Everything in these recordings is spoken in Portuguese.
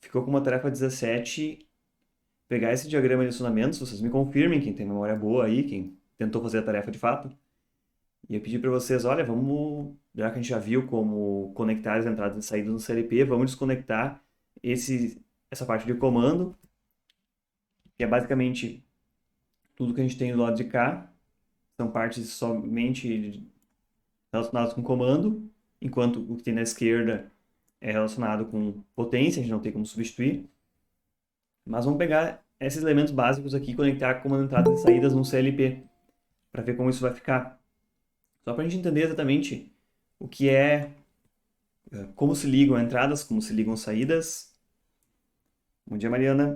ficou com uma tarefa 17, pegar esse diagrama de acionamentos, vocês me confirmem, quem tem memória boa aí, quem tentou fazer a tarefa de fato, e eu pedi para vocês, olha, vamos, já que a gente já viu como conectar as entradas e saídas no CLP, vamos desconectar essa parte de comando, que é basicamente tudo que a gente tem do lado de cá, são partes somente relacionadas com comando, enquanto o que tem na esquerda é relacionado com potência, a gente não tem como substituir. Mas vamos pegar esses elementos básicos aqui e conectar comando entradas e saídas no CLP, para ver como isso vai ficar. Só para a gente entender exatamente o que é, como se ligam entradas, como se ligam saídas. Bom dia, Mariana.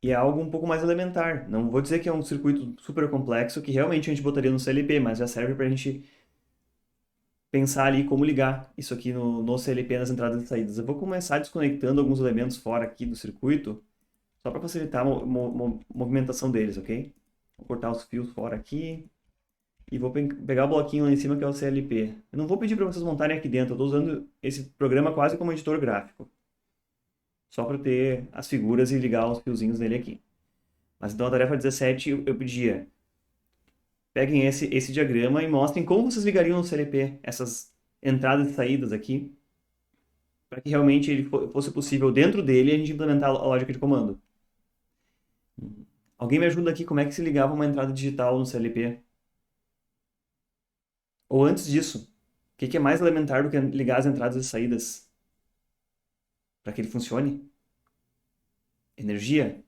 E é algo um pouco mais elementar. Não vou dizer que é um circuito super complexo que realmente a gente botaria no CLP, mas já serve para a gente pensar ali como ligar isso aqui no CLP nas entradas e saídas. Eu vou começar desconectando alguns elementos fora aqui do circuito, só para facilitar a movimentação deles, ok? Vou cortar os fios fora aqui e vou pegar o bloquinho lá em cima que é o CLP. Eu não vou pedir para vocês montarem aqui dentro, eu estou usando esse programa quase como editor gráfico, só para ter as figuras e ligar os fiozinhos nele aqui. Mas então a tarefa 17 eu pedia, peguem esse diagrama e mostrem como vocês ligariam no CLP essas entradas e saídas aqui, para que realmente ele fosse possível dentro dele a gente implementar a lógica de comando. Alguém me ajuda aqui como é que se ligava uma entrada digital no CLP? Ou antes disso, o que é mais elementar do que ligar as entradas e saídas para que ele funcione? Energia?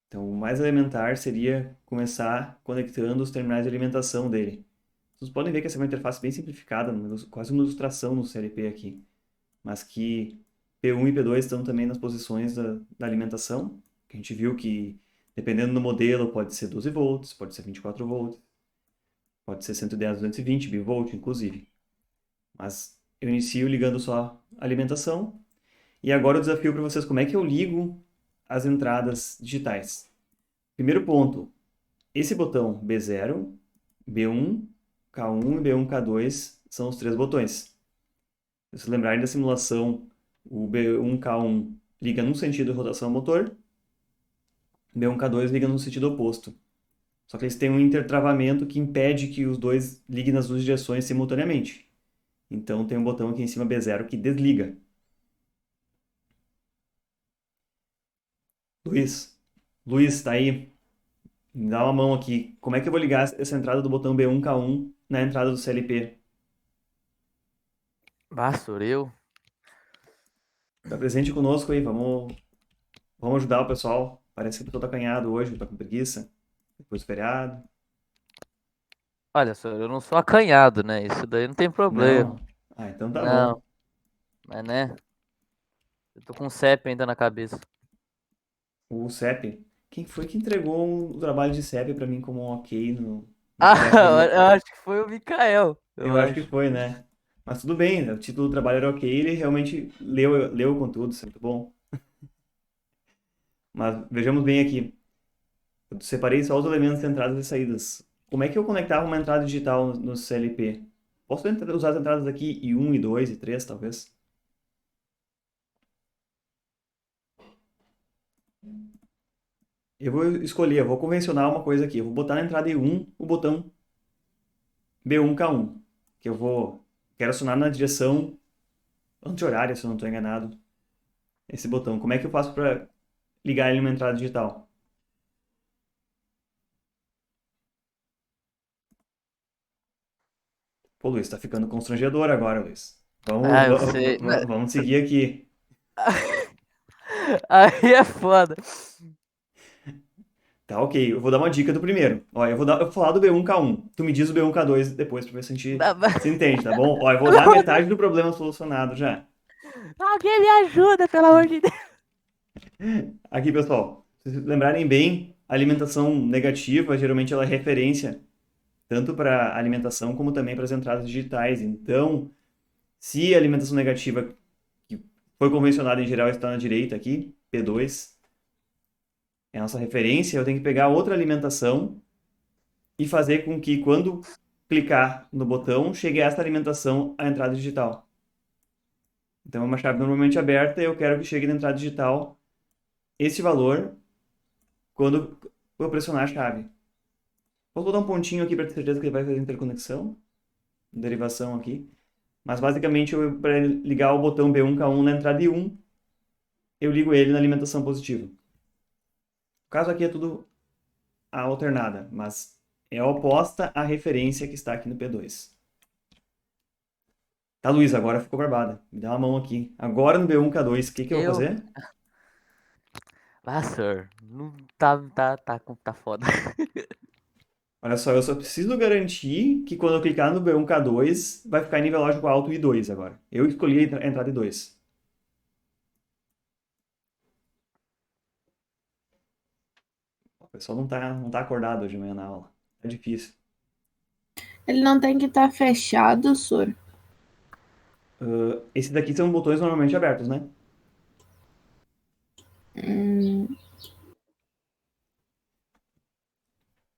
Então, o mais elementar seria começar conectando os terminais de alimentação dele. Vocês podem ver que essa é uma interface bem simplificada, quase uma ilustração no CLP aqui, mas que P1 e P2 estão também nas posições da alimentação, que a gente viu que, dependendo do modelo, pode ser 12 volts, pode ser 24 volts, pode ser 110, 220 bivolt, inclusive. Mas eu inicio ligando só a alimentação. E agora o desafio para vocês, como é que eu ligo as entradas digitais? Primeiro ponto, esse botão B0, B1, K1 e B1, K2 são os três botões. Se vocês lembrarem da simulação, o B1, K1 liga num sentido de rotação motor, B1, K2 liga no sentido oposto. Só que eles têm um intertravamento que impede que os dois liguem nas duas direções simultaneamente. Então tem um botão aqui em cima B0 que desliga. Luiz, tá aí? Me dá uma mão aqui. Como é que eu vou ligar essa entrada do botão B1K1 na entrada do CLP? Bastou eu. Tá presente conosco aí, vamos ajudar o pessoal. Parece que o pessoal tá acanhado hoje, tá com preguiça. Depois do feriado. Olha só, eu não sou acanhado, né? Isso daí não tem problema. Não? Ah, então tá bom. Não, mas né? Eu tô com um CEP ainda na cabeça. O CEP. Quem foi que entregou um trabalho de CEP pra mim como um ok na Ah, tarefa do. eu acho que foi o Mikael, eu Eu acho que acho. foi, né? Mas tudo bem, né? O título do trabalho era ok, ele realmente leu o conteúdo, isso é muito bom. Mas vejamos bem aqui. Eu separei só os elementos de entradas e saídas. Como é que eu conectava uma entrada digital no CLP? Posso usar as entradas aqui I1, I2 e 3, talvez? Eu vou escolher, eu vou convencionar uma coisa aqui. Eu vou botar na entrada I1 o botão B1K1, que quero acionar na direção anti-horária, se eu não estou enganado, esse botão. Como é que eu faço para ligar ele numa entrada digital? Pô, Luiz, tá ficando constrangedor agora, Luiz. Ah, eu sei. Vamos seguir aqui. Aí é foda. Tá, ok. Eu vou dar uma dica do primeiro. Ó, eu vou falar do B1K1. Tu me diz o B1K2 depois pra ver se a gente se entende, tá bom? Ó, eu vou dar metade do problema solucionado já. Alguém me ajuda, pelo amor de Deus. Aqui, pessoal, se vocês lembrarem bem, a alimentação negativa, geralmente ela é referência tanto para alimentação como também para as entradas digitais. Então, se a alimentação negativa, que foi convencionada em geral, está na direita aqui, P2, é a nossa referência, eu tenho que pegar outra alimentação e fazer com que quando clicar no botão, chegue a esta alimentação à entrada digital. Então é uma chave normalmente aberta e eu quero que chegue na entrada digital esse valor quando eu pressionar a chave. Vou botar um pontinho aqui para ter certeza que ele vai fazer interconexão, derivação aqui. Mas basicamente, para ligar o botão B1K1 na entrada I1, eu ligo ele na alimentação positiva. O caso aqui é tudo a alternada, mas é oposta à referência que está aqui no P2. Tá, Luiz, agora ficou barbada. Me dá uma mão aqui. Agora no B1K2, o que eu vou Eu. fazer? Ah, sir. Não tá foda. Olha só, eu só preciso garantir que quando eu clicar no B1K2, vai ficar em nível lógico alto I2 agora. Eu escolhi a entrada I2. O pessoal não tá acordado hoje de manhã na aula. É difícil. Ele não tem que estar fechado, Sur. Esses daqui são botões normalmente abertos, né?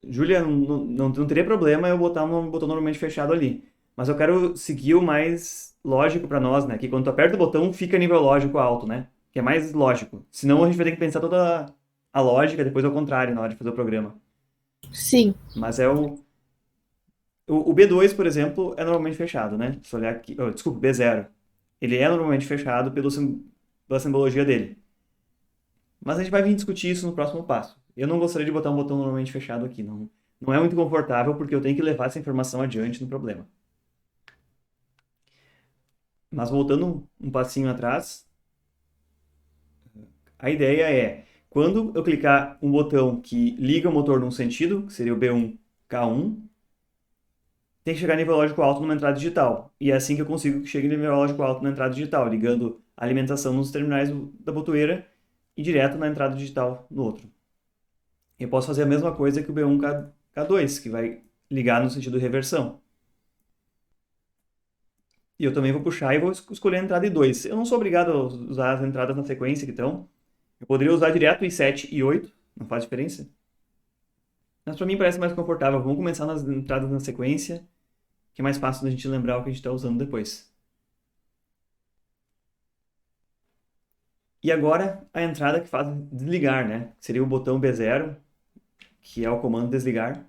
Júlia, não teria problema eu botar um botão normalmente fechado ali. Mas eu quero seguir o mais lógico para nós, né? Que quando tu aperta o botão, fica nível lógico alto, né? Que é mais lógico. Senão a gente vai ter que pensar toda a lógica depois ao contrário na hora de fazer o programa. Sim. Mas é o B2, por exemplo, é normalmente fechado, né? Se olhar aqui, desculpa, B0. Ele é normalmente fechado pela simbologia dele. Mas a gente vai vir discutir isso no próximo passo. Eu não gostaria de botar um botão normalmente fechado aqui, não é muito confortável porque eu tenho que levar essa informação adiante no problema. Mas voltando um passinho atrás, a ideia é, quando eu clicar um botão que liga o motor num sentido, que seria o B1K1, tem que chegar a nível lógico alto numa entrada digital. E é assim que eu consigo que chegue a nível lógico alto na entrada digital, ligando a alimentação nos terminais da botoeira e direto na entrada digital no outro. Eu posso fazer a mesma coisa que o B1K2, que vai ligar no sentido reversão. E eu também vou puxar e vou escolher a entrada I2. Eu não sou obrigado a usar as entradas na sequência que estão. Eu poderia usar direto I7 e I8, não faz diferença. Mas para mim parece mais confortável. Vamos começar nas entradas na sequência, que é mais fácil da gente lembrar o que a gente está usando depois. E agora a entrada que faz desligar, né? Seria o botão B0, que é o comando desligar.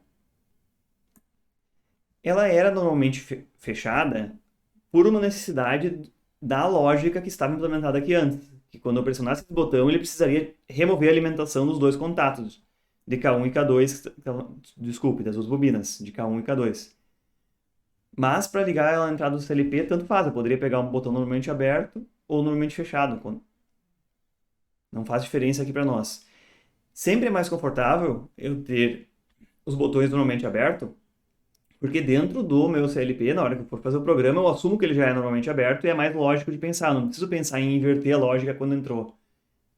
Ela era normalmente fechada por uma necessidade da lógica que estava implementada aqui antes. Que quando eu pressionasse esse botão, ele precisaria remover a alimentação dos dois contatos, de K1 e K2, desculpe, das duas bobinas, de K1 e K2. Mas para ligar ela na entrada do CLP, tanto faz. Eu poderia pegar um botão normalmente aberto ou normalmente fechado. Não faz diferença aqui para nós. Sempre é mais confortável eu ter os botões normalmente abertos, porque dentro do meu CLP, na hora que eu for fazer o programa, eu assumo que ele já é normalmente aberto e é mais lógico de pensar. Não preciso pensar em inverter a lógica quando entrou.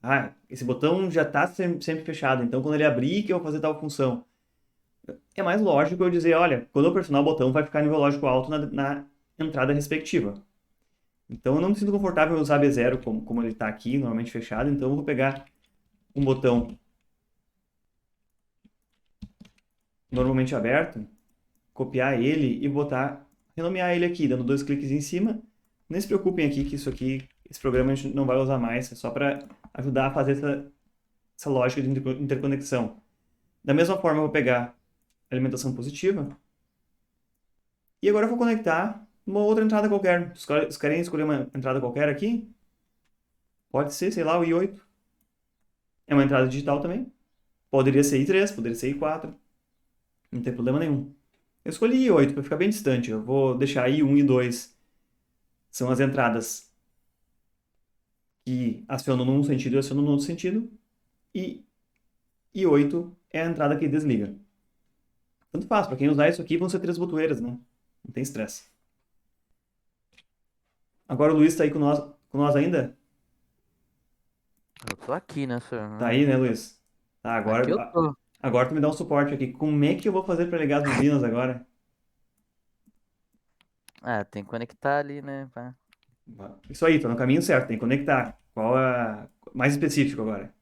Ah, esse botão já está sempre fechado, então quando ele abrir que eu vou fazer tal função. É mais lógico eu dizer, olha, quando eu pressionar o botão vai ficar nível lógico alto na entrada respectiva. Então eu não me sinto confortável em usar B0 como ele está aqui, normalmente fechado, então eu vou pegar um botão normalmente aberto, copiar ele e renomear ele aqui, dando 2 cliques em cima. Nem se preocupem aqui que esse programa a gente não vai usar mais, é só para ajudar a fazer essa lógica de interconexão. Da mesma forma, eu vou pegar a alimentação positiva e agora eu vou conectar uma outra entrada qualquer. Vocês querem escolher uma entrada qualquer aqui? Pode ser, sei lá, o I8. É uma entrada digital também. Poderia ser I3, poderia ser I4. Não tem problema nenhum. Eu escolhi I8 para ficar bem distante. Eu vou deixar I1 e I2. São as entradas que acionam num sentido e acionam no outro sentido. E I8 é a entrada que desliga. Tanto faz, para quem usar isso aqui vão ser 3 botoeiras, né? Não tem estresse. Agora o Luiz está aí com nós ainda? Eu tô aqui, né, senhor? Tá aí, né, Luiz? Tá, Aqui eu tô. agora tu me dá um suporte aqui. Como é que eu vou fazer para ligar as bobinas agora? Ah, tem que conectar ali, né? Isso aí, tô no caminho certo, tem que conectar. Qual é mais específico agora?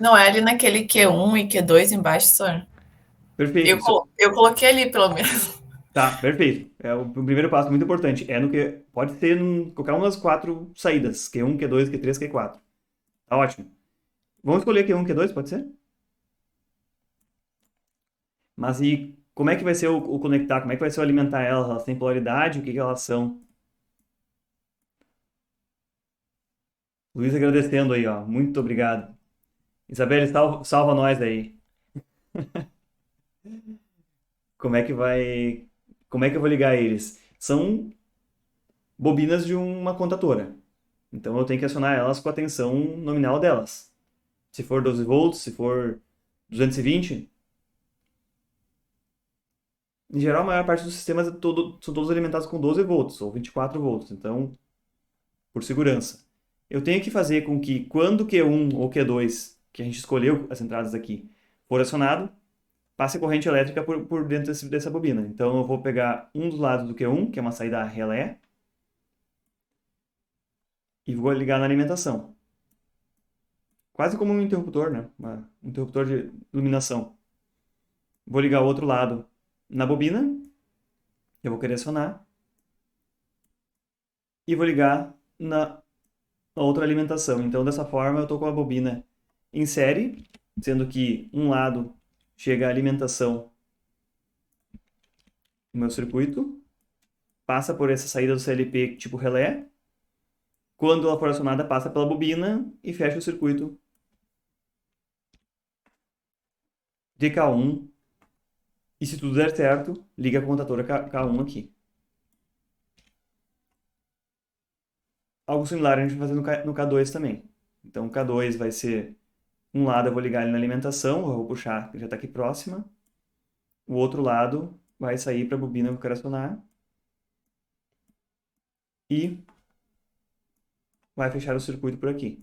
Não é ali naquele Q1 e Q2 embaixo, senhor? Perfeito. Eu coloquei ali, pelo menos. Tá, perfeito. É o primeiro passo muito importante. É no que pode ser qualquer uma das 4 saídas, Q1, Q2, Q3, Q4. Tá ótimo. Vamos escolher Q1, Q2, pode ser? Mas e como é que vai ser o conectar? Como é que vai ser o alimentar elas? Elas têm polaridade? O que que elas são? Luiz agradecendo aí, ó. Muito obrigado. Isabelle, salva nós aí. Como é que vai. Como é que eu vou ligar eles? São bobinas de uma contatora. Então eu tenho que acionar elas com a tensão nominal delas. Se for 12 volts, se for 220. Em geral, a maior parte dos sistemas são todos alimentados com 12 volts ou 24 volts. Então, por segurança. Eu tenho que fazer com que quando Q1 ou Q2, que a gente escolheu as entradas aqui, for acionado, passe corrente elétrica por dentro dessa bobina. Então eu vou pegar um dos lados do Q1, que é uma saída relé, e vou ligar na alimentação. Quase como um interruptor, né? Um interruptor de iluminação. Vou ligar o outro lado na bobina, que eu vou querer acionar, e vou ligar na outra alimentação. Então dessa forma eu estou com a bobina em série, sendo que um lado chega a alimentação do meu circuito, passa por essa saída do CLP tipo relé. Quando ela for acionada, passa pela bobina e fecha o circuito de K1. E se tudo der certo, liga a contadora K1 aqui. Algo similar a gente vai fazer no K2 também. Então, o K2 vai ser um lado eu vou ligar ele na alimentação, eu vou puxar, que já está aqui próxima. O outro lado vai sair para a bobina que eu quero acionar. E vai fechar o circuito por aqui.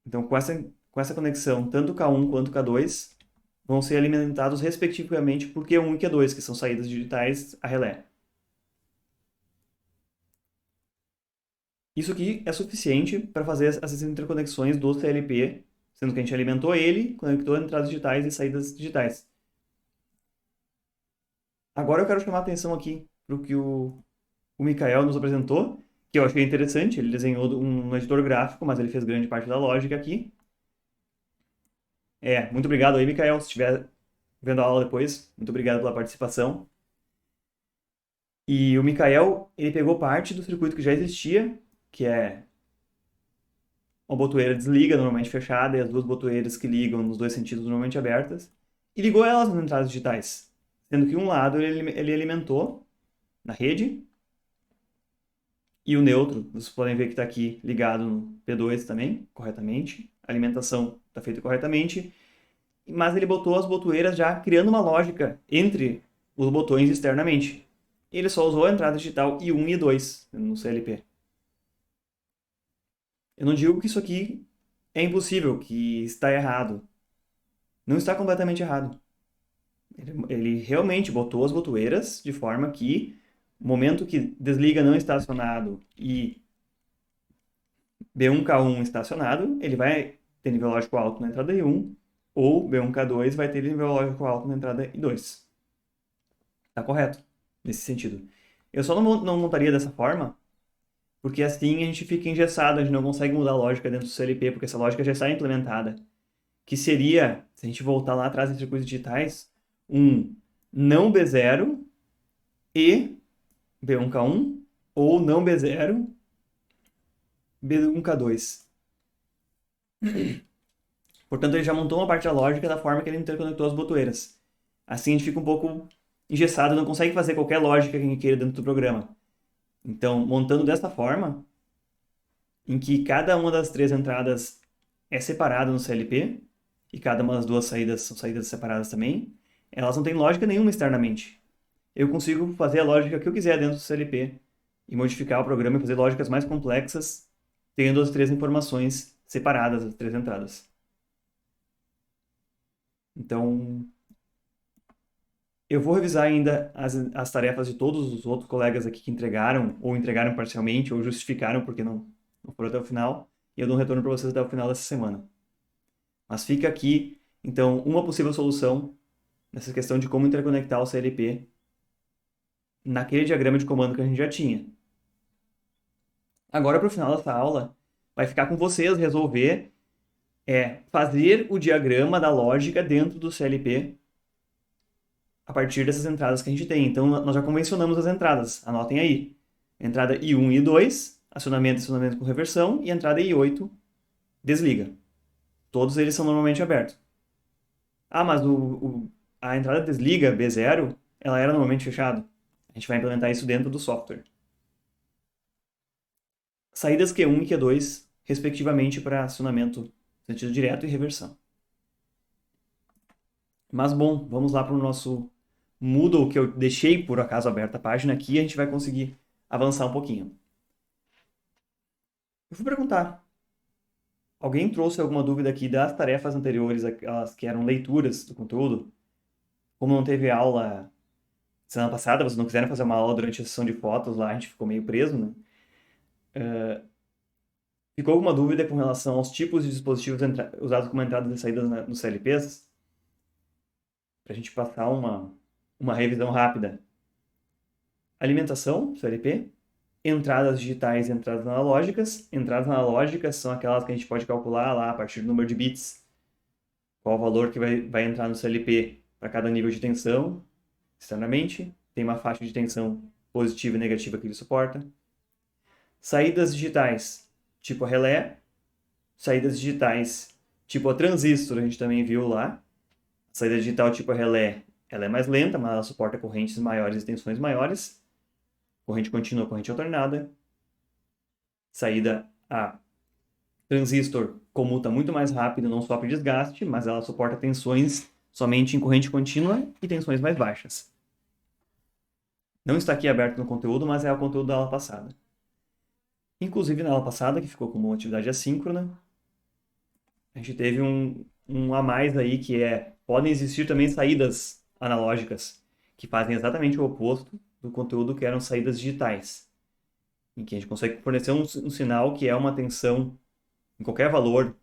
Então, com essa conexão, tanto o K1 quanto o K2 vão ser alimentados respectivamente por Q1 e Q2, que são saídas digitais a relé. Isso aqui é suficiente para fazer essas interconexões do CLP, sendo que a gente alimentou ele, conectou entradas digitais e saídas digitais. Agora eu quero chamar a atenção aqui para o que o Mikael nos apresentou, que eu achei interessante. Ele desenhou um editor gráfico, mas ele fez grande parte da lógica aqui. Muito obrigado aí, Mikael, se estiver vendo a aula depois. Muito obrigado pela participação. E o Mikael, ele pegou parte do circuito que já existia, que é uma botoeira desliga, normalmente fechada, e as duas botoeiras que ligam nos dois sentidos, normalmente abertas, e ligou elas nas entradas digitais. Sendo que um lado ele alimentou na rede, e o neutro, vocês podem ver que está aqui ligado no P2 também, corretamente. A alimentação está feita corretamente, mas ele botou as botoeiras já criando uma lógica entre os botões externamente. Ele só usou a entrada digital I1 e I2 no CLP. Eu não digo que isso aqui é impossível, que está errado. Não está completamente errado. Ele realmente botou as botoeiras de forma que o momento que desliga não está acionado e B1K1 está acionado, ele vai ter nível lógico alto na entrada I1, ou B1K2 vai ter nível lógico alto na entrada I2. Está correto, nesse sentido. Eu só não montaria dessa forma, porque assim a gente fica engessado, a gente não consegue mudar a lógica dentro do CLP, porque essa lógica já está implementada. Que seria, se a gente voltar lá atrás em circuitos digitais, um não B0 e B1K1, ou não B0, B1K2. Portanto, ele já montou uma parte da lógica da forma que ele interconectou as botoeiras. Assim a gente fica um pouco engessado, não consegue fazer qualquer lógica que a gente queira dentro do programa. Então, montando dessa forma, em que cada uma das 3 entradas é separada no CLP, e cada uma das 2 saídas são saídas separadas também, elas não têm lógica nenhuma externamente. Eu consigo fazer a lógica que eu quiser dentro do CLP e modificar o programa e fazer lógicas mais complexas, tendo as 3 informações separadas, as 3 entradas. Então, eu vou revisar ainda as tarefas de todos os outros colegas aqui que entregaram, ou entregaram parcialmente, ou justificaram porque não foram até o final, e eu dou um retorno para vocês até o final dessa semana. Mas fica aqui, então, uma possível solução, nessa questão de como interconectar o CLP naquele diagrama de comando que a gente já tinha. Agora, para o final dessa aula, vai ficar com vocês resolver fazer o diagrama da lógica dentro do CLP a partir dessas entradas que a gente tem. Então, nós já convencionamos as entradas. Anotem aí. Entrada I1 e I2, acionamento e acionamento com reversão, e entrada I8, desliga. Todos eles são normalmente abertos. Ah, mas a entrada desliga, B0, ela era normalmente fechada. A gente vai implementar isso dentro do software. Saídas Q1 e Q2, respectivamente, para acionamento sentido direto e reversão. Mas, bom, vamos lá para o nosso Moodle, que eu deixei, por acaso, aberta a página aqui, e a gente vai conseguir avançar um pouquinho. Eu vou perguntar. Alguém trouxe alguma dúvida aqui das tarefas anteriores, aquelas que eram leituras do conteúdo? Como não teve aula semana passada, vocês não quiseram fazer uma aula durante a sessão de fotos lá, a gente ficou meio preso, né? Ficou alguma dúvida com relação aos tipos de dispositivos usados como entradas e saídas nos CLPs? Para a gente passar uma revisão rápida. Alimentação, CLP. Entradas digitais e entradas analógicas. Entradas analógicas são aquelas que a gente pode calcular lá a partir do número de bits. Qual o valor que vai entrar no CLP para cada nível de tensão externamente. Tem uma faixa de tensão positiva e negativa que ele suporta. Saídas digitais, tipo a relé. Saídas digitais, tipo a transistor, a gente também viu lá. A saída digital tipo a relé, ela é mais lenta, mas ela suporta correntes maiores e tensões maiores. Corrente contínua, corrente alternada. Saída a transistor comuta muito mais rápido, não sofre desgaste, mas ela suporta tensões somente em corrente contínua e tensões mais baixas. Não está aqui aberto no conteúdo, mas é o conteúdo da aula passada. Inclusive na aula passada, que ficou como atividade assíncrona, a gente teve um a mais aí, que podem existir também saídas analógicas, que fazem exatamente o oposto do conteúdo que eram saídas digitais, em que a gente consegue fornecer um sinal que é uma tensão em qualquer valor,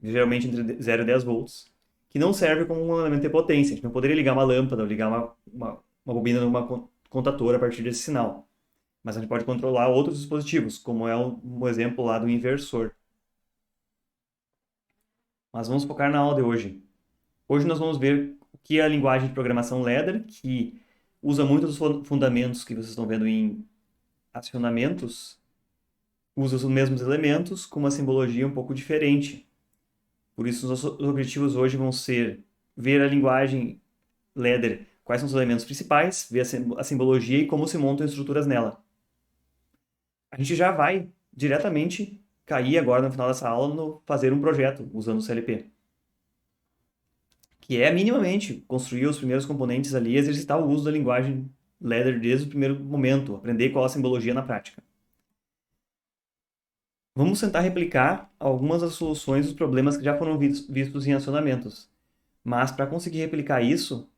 geralmente entre 0 e 10 volts, que não serve como um elemento de potência. A gente não poderia ligar uma lâmpada ou ligar uma bobina numa contadora a partir desse sinal. Mas a gente pode controlar outros dispositivos, como é um exemplo lá do inversor. Mas vamos focar na aula de hoje. Hoje nós vamos ver o que é a linguagem de programação Ladder, que usa muitos dos fundamentos que vocês estão vendo em acionamentos, usa os mesmos elementos com uma simbologia um pouco diferente. Por isso, os nossos objetivos hoje vão ser ver a linguagem Ladder, quais são os elementos principais, ver a simbologia e como se montam estruturas nela. A gente já vai diretamente cair agora no final dessa aula no fazer um projeto usando o CLP. Que é minimamente construir os primeiros componentes ali e exercitar o uso da linguagem Ladder desde o primeiro momento, aprender qual a simbologia na prática. Vamos tentar replicar algumas das soluções dos problemas que já foram vistos em acionamentos. Mas para conseguir replicar isso,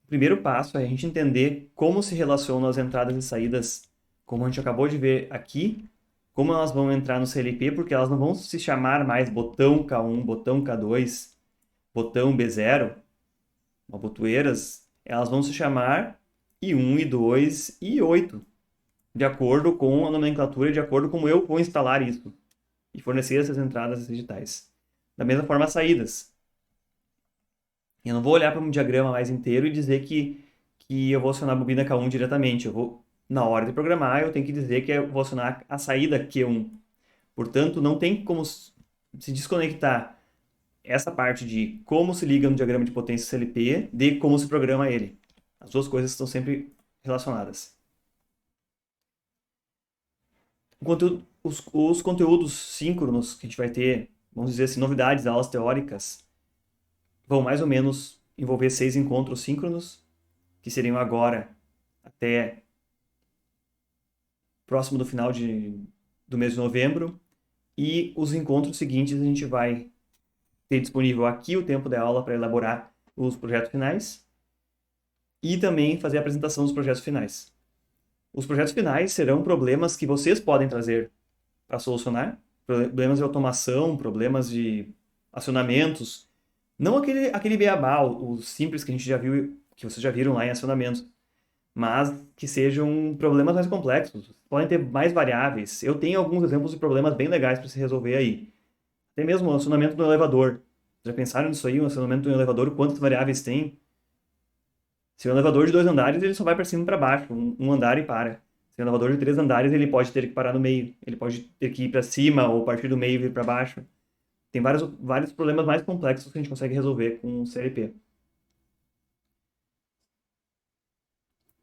o primeiro passo é a gente entender como se relacionam as entradas e saídas, como a gente acabou de ver aqui, como elas vão entrar no CLP, porque elas não vão se chamar mais botão K1, botão K2, botão B0, botoeiras, elas vão se chamar I1, I2 e I8, de acordo com a nomenclatura, de acordo com como eu vou instalar isso e fornecer essas entradas digitais. Da mesma forma, as saídas. Eu não vou olhar para um diagrama mais inteiro e dizer que eu vou acionar a bobina K1 diretamente. Na hora de programar, eu tenho que dizer que eu vou acionar a saída Q1. Portanto, não tem como se desconectar essa parte de como se liga no diagrama de potência CLP de como se programa ele. As duas coisas estão sempre relacionadas. Os conteúdos síncronos que a gente vai ter, vamos dizer assim, novidades, aulas teóricas, vão mais ou menos envolver 6 encontros síncronos, que seriam agora até próximo do final do mês de novembro, e os encontros seguintes a gente vai ter disponível aqui o tempo da aula para elaborar os projetos finais e também fazer a apresentação dos projetos finais. Os projetos finais serão problemas que vocês podem trazer para solucionar, problemas de automação, problemas de acionamentos, não aquele beabá, o simples que a gente já viu que vocês já viram lá em acionamentos, mas que sejam problemas mais complexos. Podem ter mais variáveis. Eu tenho alguns exemplos de problemas bem legais para se resolver aí. Até mesmo o acionamento do elevador. Já pensaram nisso aí? O acionamento do elevador, quantas variáveis tem? Se é um elevador de 2 andares, ele só vai para cima e para baixo, um andar e para. Se é um elevador de 3 andares, ele pode ter que parar no meio. Ele pode ter que ir para cima ou partir do meio e vir para baixo. Tem vários problemas mais complexos que a gente consegue resolver com o CLP.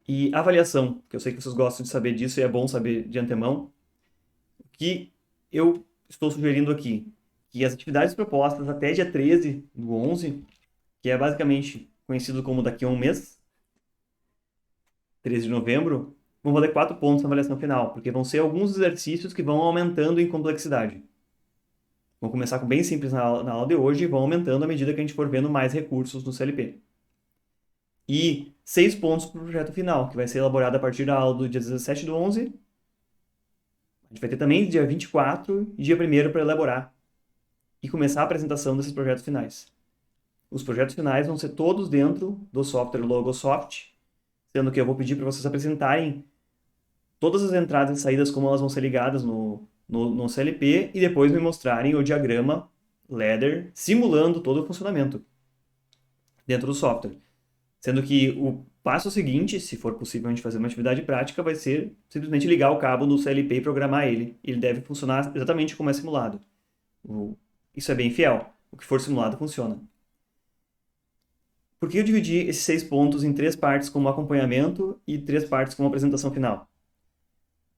E avaliação, que eu sei que vocês gostam de saber disso e é bom saber de antemão, que eu estou sugerindo aqui, que as atividades propostas até dia 13 do 11, que é basicamente conhecido como daqui a um mês, 13 de novembro, vão valer 4 pontos na avaliação final, porque vão ser alguns exercícios que vão aumentando em complexidade. Vão começar com bem simples na aula de hoje e vão aumentando à medida que a gente for vendo mais recursos no CLP. E 6 pontos para o projeto final, que vai ser elaborado a partir da aula do dia 17 do 11. A gente vai ter também dia 24 e dia 1º para elaborar e começar a apresentação desses projetos finais. Os projetos finais vão ser todos dentro do software Logosoft, sendo que eu vou pedir para vocês apresentarem todas as entradas e saídas, como elas vão ser ligadas no CLP, e depois me mostrarem o diagrama ladder simulando todo o funcionamento dentro do software. Sendo que o passo seguinte, se for possível a gente fazer uma atividade prática, vai ser simplesmente ligar o cabo do CLP e programar ele. Ele deve funcionar exatamente como é simulado. Isso é bem fiel. O que for simulado funciona. Por que eu dividi esses 6 pontos em 3 partes como acompanhamento e 3 partes como apresentação final?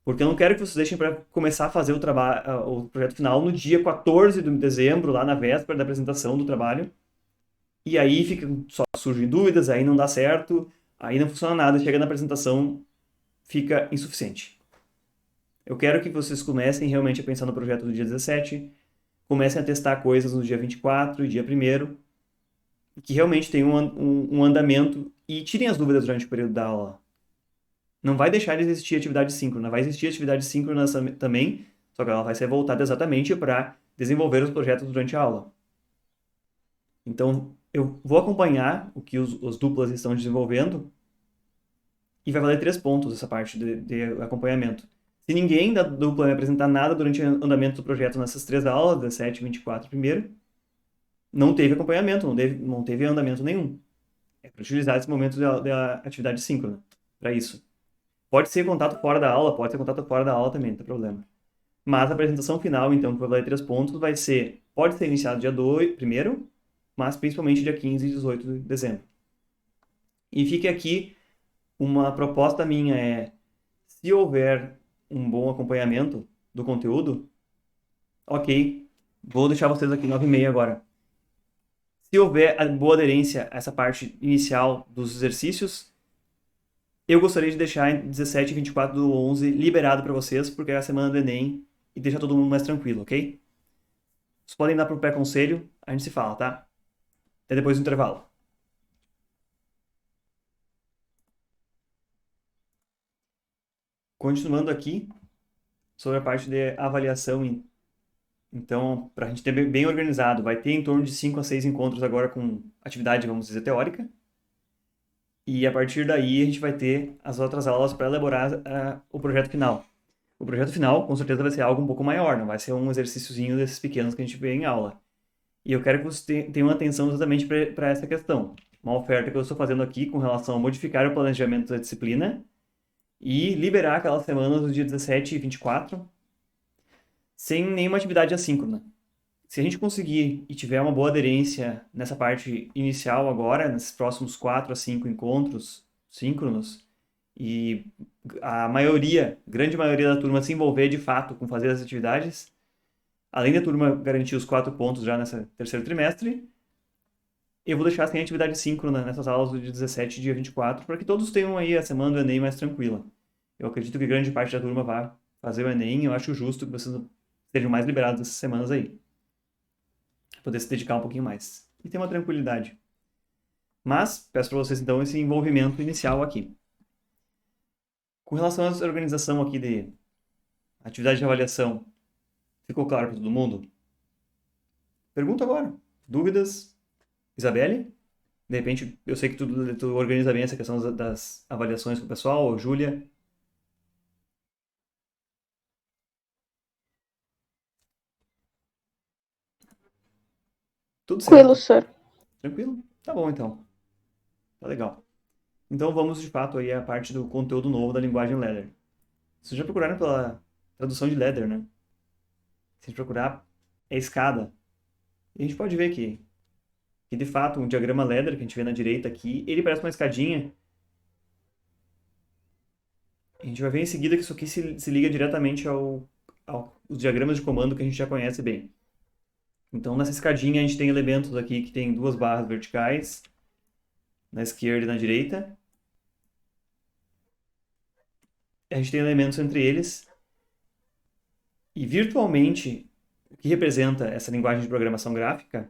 Porque eu não quero que vocês deixem para começar a fazer o projeto final no dia 14 de dezembro, lá na véspera da apresentação do trabalho. E aí só surgem dúvidas, aí não dá certo, aí não funciona nada, chega na apresentação, fica insuficiente. Eu quero que vocês comecem realmente a pensar no projeto do dia 17, comecem a testar coisas no dia 24 e dia 1º, que realmente tenham um andamento e tirem as dúvidas durante o período da aula. Não vai deixar de existir atividade síncrona, vai existir atividade síncrona também, só que ela vai ser voltada exatamente para desenvolver os projetos durante a aula. Então, eu vou acompanhar o que os duplas estão desenvolvendo e vai valer 3 pontos essa parte de acompanhamento. Se ninguém da dupla me apresentar nada durante o andamento do projeto nessas 3 aulas, 17, 24 primeiro, não teve acompanhamento, não teve andamento nenhum. É para utilizar esse momento da atividade síncrona para isso. Pode ser contato fora da aula, pode ser contato fora da aula também, não tem problema. Mas a apresentação final, então, que vai valer 3 pontos, pode ser iniciado dia 1º, mas principalmente dia 15 e 18 de dezembro. E fique aqui uma proposta minha se houver um bom acompanhamento do conteúdo, ok, vou deixar vocês aqui 9h30 agora. Se houver a boa aderência a essa parte inicial dos exercícios, eu gostaria de deixar em 17 e 24 do 11 liberado para vocês, porque é a semana do Enem e deixar todo mundo mais tranquilo, ok? Vocês podem dar para o pré-conselho, a gente se fala, tá? Até depois do intervalo. Continuando aqui, sobre a parte de avaliação, então, para a gente ter bem organizado, vai ter em torno de 5 a 6 encontros agora com atividade, vamos dizer, teórica. E a partir daí a gente vai ter as outras aulas para elaborar o projeto final. O projeto final, com certeza, vai ser algo um pouco maior, não vai ser um exercíciozinho desses pequenos que a gente vê em aula. E eu quero que você tenha uma atenção exatamente para essa questão. Uma oferta que eu estou fazendo aqui com relação a modificar o planejamento da disciplina e liberar aquelas semanas do dia 17 e 24 sem nenhuma atividade assíncrona. Se a gente conseguir e tiver uma boa aderência nessa parte inicial agora, nesses próximos 4 a 5 encontros síncronos, e grande maioria da turma se envolver de fato com fazer as atividades, além da turma garantir os 4 pontos já nesse terceiro trimestre, eu vou deixar sem atividade síncrona nessas aulas do dia 17 e dia 24, para que todos tenham aí a semana do Enem mais tranquila. Eu acredito que grande parte da turma vai fazer o Enem, eu acho justo que vocês sejam mais liberados essas semanas aí. Poder se dedicar um pouquinho mais. E ter uma tranquilidade. Mas, peço para vocês então esse envolvimento inicial aqui. Com relação à organização aqui de atividade de avaliação, ficou claro para todo mundo? Pergunta agora. Dúvidas? Isabelle? De repente, eu sei que tu organiza bem essa questão das avaliações com o pessoal, ou Júlia. Tudo Tranquilo, certo. senhor. Tranquilo? Tá bom, então. Tá legal. Então vamos, de fato, aí à parte do conteúdo novo da linguagem Ladder. Vocês já procuraram pela tradução de Ladder, né? Se a gente procurar, é escada. E a gente pode ver que de fato, um diagrama Ladder que a gente vê na direita aqui, ele parece uma escadinha. A gente vai ver em seguida que isso aqui se liga diretamente aos diagramas de comando que a gente já conhece bem. Então, nessa escadinha, a gente tem elementos aqui que tem duas barras verticais, na esquerda e na direita. A gente tem elementos entre eles. E, virtualmente, o que representa essa linguagem de programação gráfica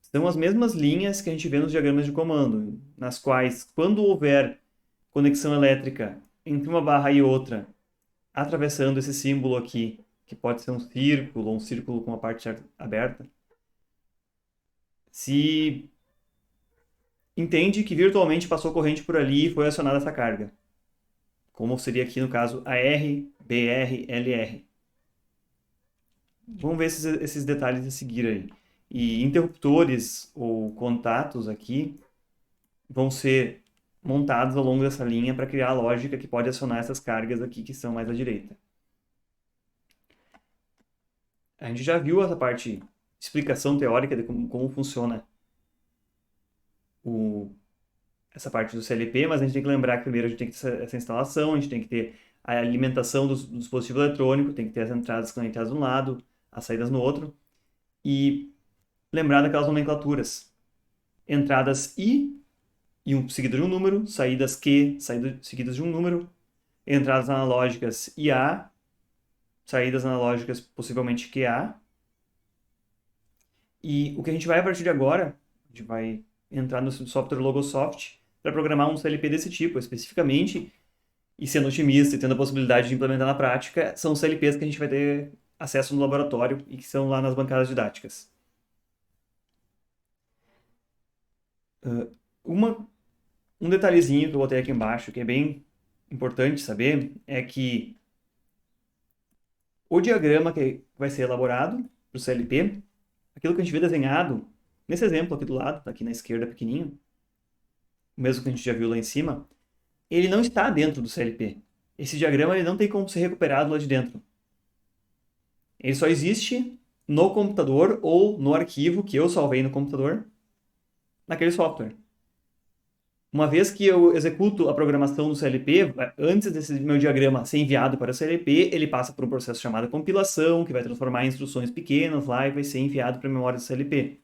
são as mesmas linhas que a gente vê nos diagramas de comando, nas quais, quando houver conexão elétrica entre uma barra e outra, atravessando esse símbolo aqui, que pode ser um círculo ou um círculo com a parte aberta, se entende que virtualmente passou corrente por ali e foi acionada essa carga. Como seria aqui no caso AR, BR, LR. Vamos ver esses detalhes a seguir aí. E interruptores ou contatos aqui vão ser montados ao longo dessa linha para criar a lógica que pode acionar essas cargas aqui que são mais à direita. A gente já viu essa parte de explicação teórica de como funciona essa parte do CLP, mas a gente tem que lembrar que primeiro a gente tem que ter essa instalação, a gente tem que ter a alimentação do dispositivo eletrônico, tem que ter as entradas conectadas de um lado, as saídas no outro, e lembrar daquelas nomenclaturas. Entradas I seguido de um número, saídas Q seguidas de um número, entradas analógicas IA, saídas analógicas possivelmente QA. E o que a gente vai a partir de agora, a gente vai entrar no software Logosoft para programar um CLP desse tipo, especificamente, e sendo otimista e tendo a possibilidade de implementar na prática, são os CLPs que a gente vai ter acesso no laboratório e que são lá nas bancadas didáticas. Um detalhezinho que eu botei aqui embaixo, que é bem importante saber, é que o diagrama que vai ser elaborado para o CLP, aquilo que a gente vê desenhado, nesse exemplo aqui do lado, aqui na esquerda pequenininho, o mesmo que a gente já viu lá em cima, ele não está dentro do CLP. Esse diagrama ele não tem como ser recuperado lá de dentro. Ele só existe no computador ou no arquivo que eu salvei no computador, naquele software. Uma vez que eu executo a programação do CLP, antes desse meu diagrama ser enviado para o CLP, ele passa por um processo chamado compilação, que vai transformar em instruções pequenas lá e vai ser enviado para a memória do CLP.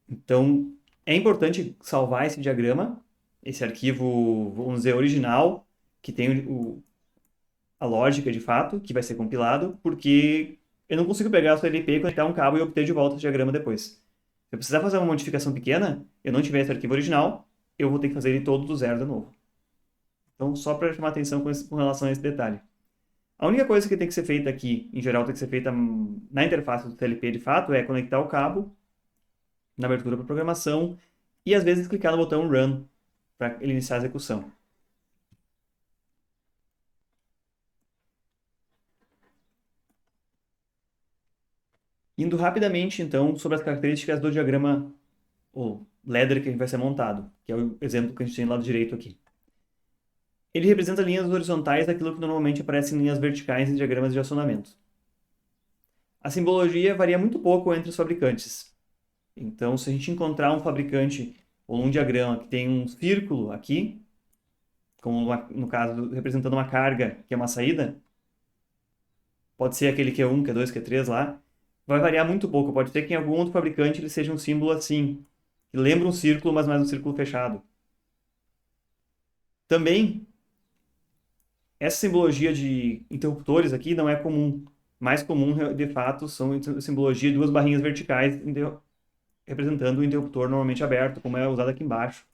Então, é importante salvar esse diagrama, esse arquivo, vamos dizer, original, que tem a lógica de fato, que vai ser compilado, porque eu não consigo pegar o CLP, conectar um cabo e obter de volta o diagrama depois. Se eu precisar fazer uma modificação pequena, eu não tiver esse arquivo original, eu vou ter que fazer ele todo do zero de novo. Então, só para chamar atenção com relação a esse detalhe. A única coisa que tem que ser feita aqui, em geral, tem que ser feita na interface do CLP de fato, é conectar o cabo na abertura para programação e, às vezes, clicar no botão Run para ele iniciar a execução. Indo rapidamente, então, sobre as características do diagrama, ou ladder que vai ser montado, que é o exemplo que a gente tem do lado direito aqui. Ele representa linhas horizontais daquilo que normalmente aparece em linhas verticais em diagramas de acionamento. A simbologia varia muito pouco entre os fabricantes. Então, se a gente encontrar um fabricante ou um diagrama que tem um círculo aqui, como no caso representando uma carga, que é uma saída, pode ser aquele Q1, Q2, Q3 lá, vai variar muito pouco. Pode ser que em algum outro fabricante ele seja um símbolo assim, que lembra um círculo, mas mais um círculo fechado. Também, essa simbologia de interruptores aqui não é comum. Mais comum, de fato, são a simbologia de duas barrinhas verticais representando o interruptor normalmente aberto, como é usado aqui embaixo,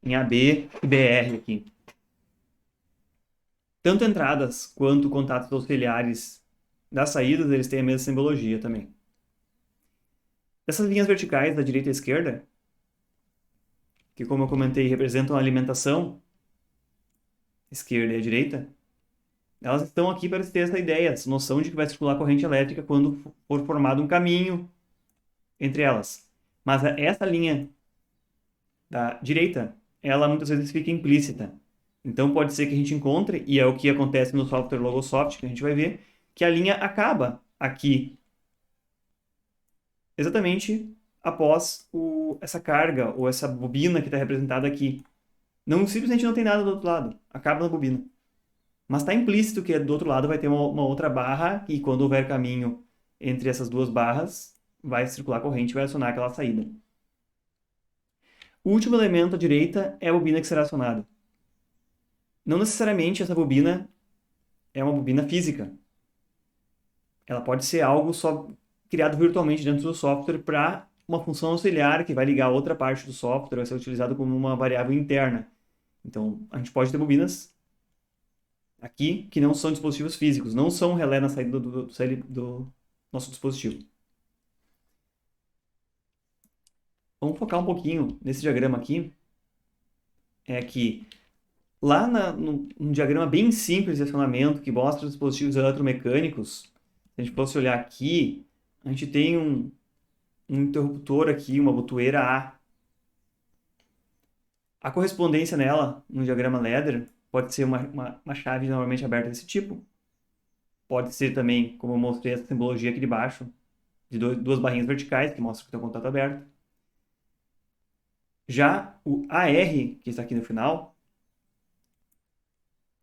em AB e BR aqui. Tanto entradas quanto contatos auxiliares das saídas, eles têm a mesma simbologia também. Essas linhas verticais da direita à esquerda que, como eu comentei, representam a alimentação, esquerda e a direita, elas estão aqui para ter essa ideia, essa noção de que vai circular corrente elétrica quando for formado um caminho entre elas. Mas essa linha da direita, ela muitas vezes fica implícita. Então pode ser que a gente encontre, e é o que acontece no software Logosoft, que a gente vai ver, que a linha acaba aqui, exatamente após essa carga, ou essa bobina que está representada aqui. Não, simplesmente não tem nada do outro lado, acaba na bobina. Mas está implícito que do outro lado vai ter uma outra barra, e quando houver caminho entre essas duas barras, vai circular corrente e vai acionar aquela saída. O último elemento à direita é a bobina que será acionada. Não necessariamente essa bobina é uma bobina física. Ela pode ser algo só criado virtualmente dentro do software para uma função auxiliar que vai ligar a outra parte do software, vai ser utilizado como uma variável interna. Então, a gente pode ter bobinas aqui que não são dispositivos físicos, não são relé na saída do nosso dispositivo. Vamos focar um pouquinho nesse diagrama aqui. É que lá num diagrama bem simples de acionamento que mostra os dispositivos eletromecânicos, se a gente fosse olhar aqui, a gente tem um interruptor aqui, uma botoeira A. A correspondência nela, no diagrama ladder, pode ser uma chave normalmente aberta desse tipo. Pode ser também, como eu mostrei essa simbologia aqui de baixo, de duas barrinhas verticais, que mostram que tem o contato aberto. Já o AR, que está aqui no final,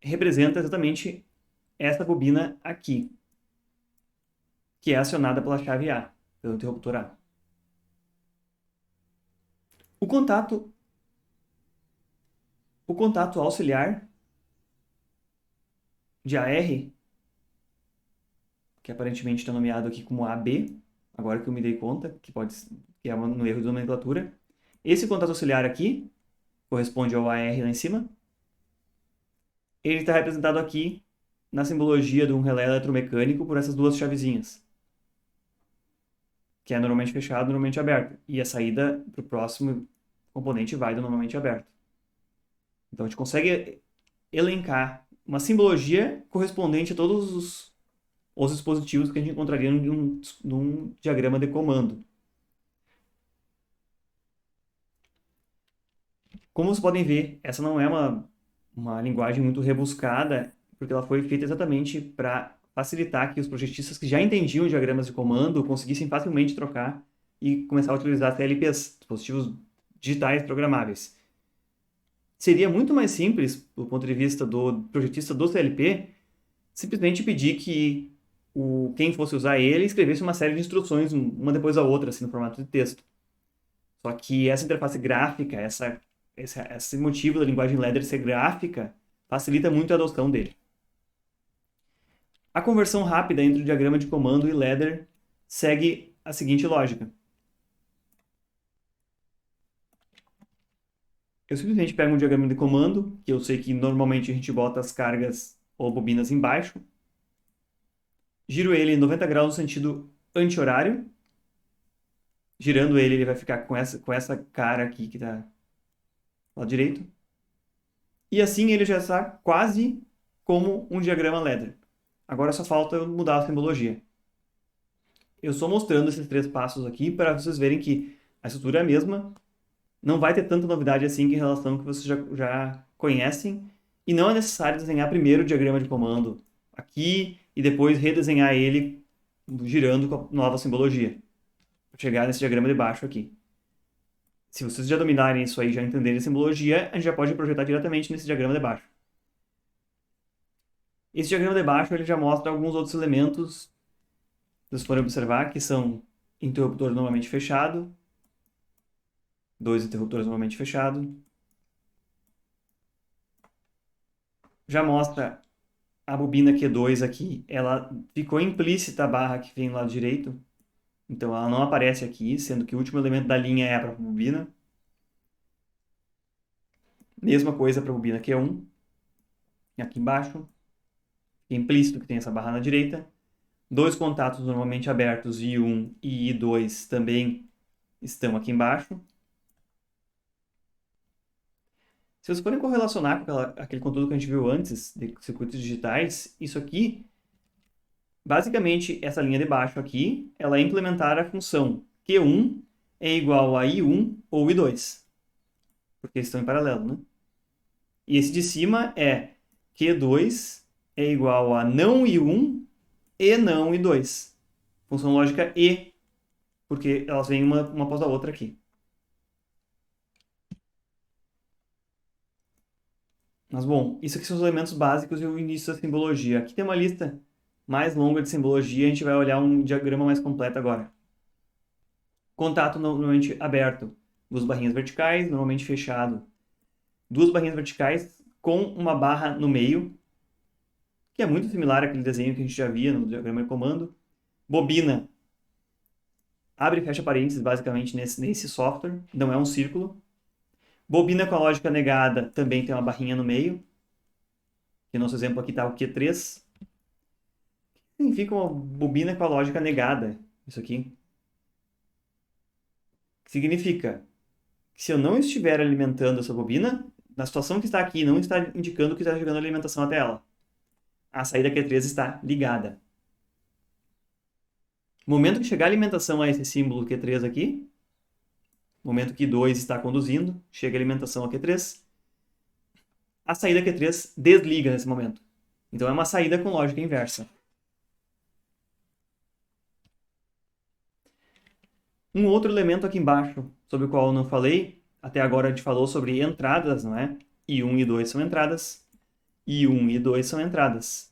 representa exatamente essa bobina aqui, que é acionada pela chave A, pelo interruptor A. O contato auxiliar de AR, que aparentemente está nomeado aqui como AB, agora que eu me dei conta, que é um erro de nomenclatura. Esse contato auxiliar aqui corresponde ao AR lá em cima. Ele está representado aqui na simbologia de um relé eletromecânico por essas duas chavezinhas, que é normalmente fechado, normalmente aberto. E a saída para o próximo componente vai do normalmente aberto. Então a gente consegue elencar uma simbologia correspondente a todos os dispositivos que a gente encontraria num diagrama de comando. Como vocês podem ver, essa não é uma linguagem muito rebuscada, porque ela foi feita exatamente para facilitar que os projetistas que já entendiam diagramas de comando conseguissem facilmente trocar e começar a utilizar CLPs, dispositivos digitais programáveis. Seria muito mais simples, do ponto de vista do projetista do CLP, simplesmente pedir que quem fosse usar ele escrevesse uma série de instruções, uma depois da outra, assim, no formato de texto. Só que essa interface gráfica, esse motivo da linguagem ladder ser gráfica, facilita muito a adoção dele. A conversão rápida entre o diagrama de comando e ladder segue a seguinte lógica. Eu simplesmente pego um diagrama de comando, que eu sei que normalmente a gente bota as cargas ou bobinas embaixo, giro ele 90 graus no sentido anti-horário, girando ele vai ficar com essa cara aqui que está do lado direito, e assim ele já está quase como um diagrama ladder. Agora só falta eu mudar a simbologia. Eu estou mostrando esses 3 passos aqui para vocês verem que a estrutura é a mesma, não vai ter tanta novidade assim em relação ao que vocês já conhecem, e não é necessário desenhar primeiro o diagrama de comando aqui e depois redesenhar ele girando com a nova simbologia, para chegar nesse diagrama de baixo aqui. Se vocês já dominarem isso aí, já entenderem a simbologia, a gente já pode projetar diretamente nesse diagrama de baixo. Esse diagrama de baixo ele já mostra alguns outros elementos, vocês forem observar, que são interruptor normalmente fechado, 2 interruptores normalmente fechados. Já mostra a bobina Q2 aqui, ela ficou implícita a barra que vem do lado direito, então ela não aparece aqui, sendo que o último elemento da linha é a própria bobina. Mesma coisa para a bobina Q1, aqui embaixo, é implícito que tem essa barra na direita. 2 contatos normalmente abertos, I1 e I2, também estão aqui embaixo. Se vocês forem correlacionar com aquele conteúdo que a gente viu antes, de circuitos digitais, isso aqui, basicamente, essa linha de baixo aqui, ela é implementar a função Q1 é igual a I1 ou I2, porque eles estão em paralelo, né? E esse de cima é Q2 é igual a não I1 e não I2. Função lógica E, porque elas vêm uma após a outra aqui. Mas, bom, isso aqui são os elementos básicos e o início da simbologia. Aqui tem uma lista mais longa de simbologia, a gente vai olhar um diagrama mais completo agora. Contato normalmente aberto, duas barrinhas verticais, normalmente fechado. Duas barrinhas verticais com uma barra no meio, que é muito similar àquele desenho que a gente já via no diagrama de comando. Bobina, abre e fecha parênteses, basicamente, nesse software, não é um círculo. Bobina com a lógica negada também tem uma barrinha no meio, que no nosso exemplo aqui está o Q3. O que significa uma bobina com a lógica negada? Isso aqui significa que se eu não estiver alimentando essa bobina, na situação que está aqui, não está indicando que está chegando a alimentação até ela. A saída Q3 está ligada. No momento que chegar a alimentação a esse símbolo Q3 aqui, no momento que 2 está conduzindo, chega a alimentação a Q3, a saída Q3 desliga nesse momento. Então é uma saída com lógica inversa. Um outro elemento aqui embaixo, sobre o qual eu não falei, até agora a gente falou sobre entradas, não é? I1 e I2 são entradas, I1 e I2 são entradas.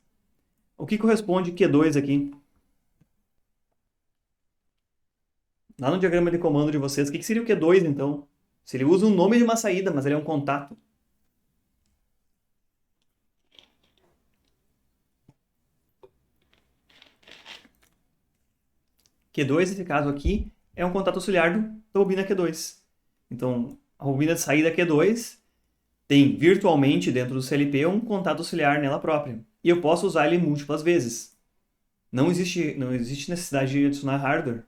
O que corresponde Q2 aqui? Lá no diagrama de comando de vocês, o que seria o Q2 então? Se ele usa o nome de uma saída, mas ele é um contato. Q2, nesse caso aqui, é um contato auxiliar da bobina Q2. Então, a bobina de saída Q2 tem virtualmente dentro do CLP um contato auxiliar nela própria. E eu posso usar ele múltiplas vezes. Não existe necessidade de adicionar hardware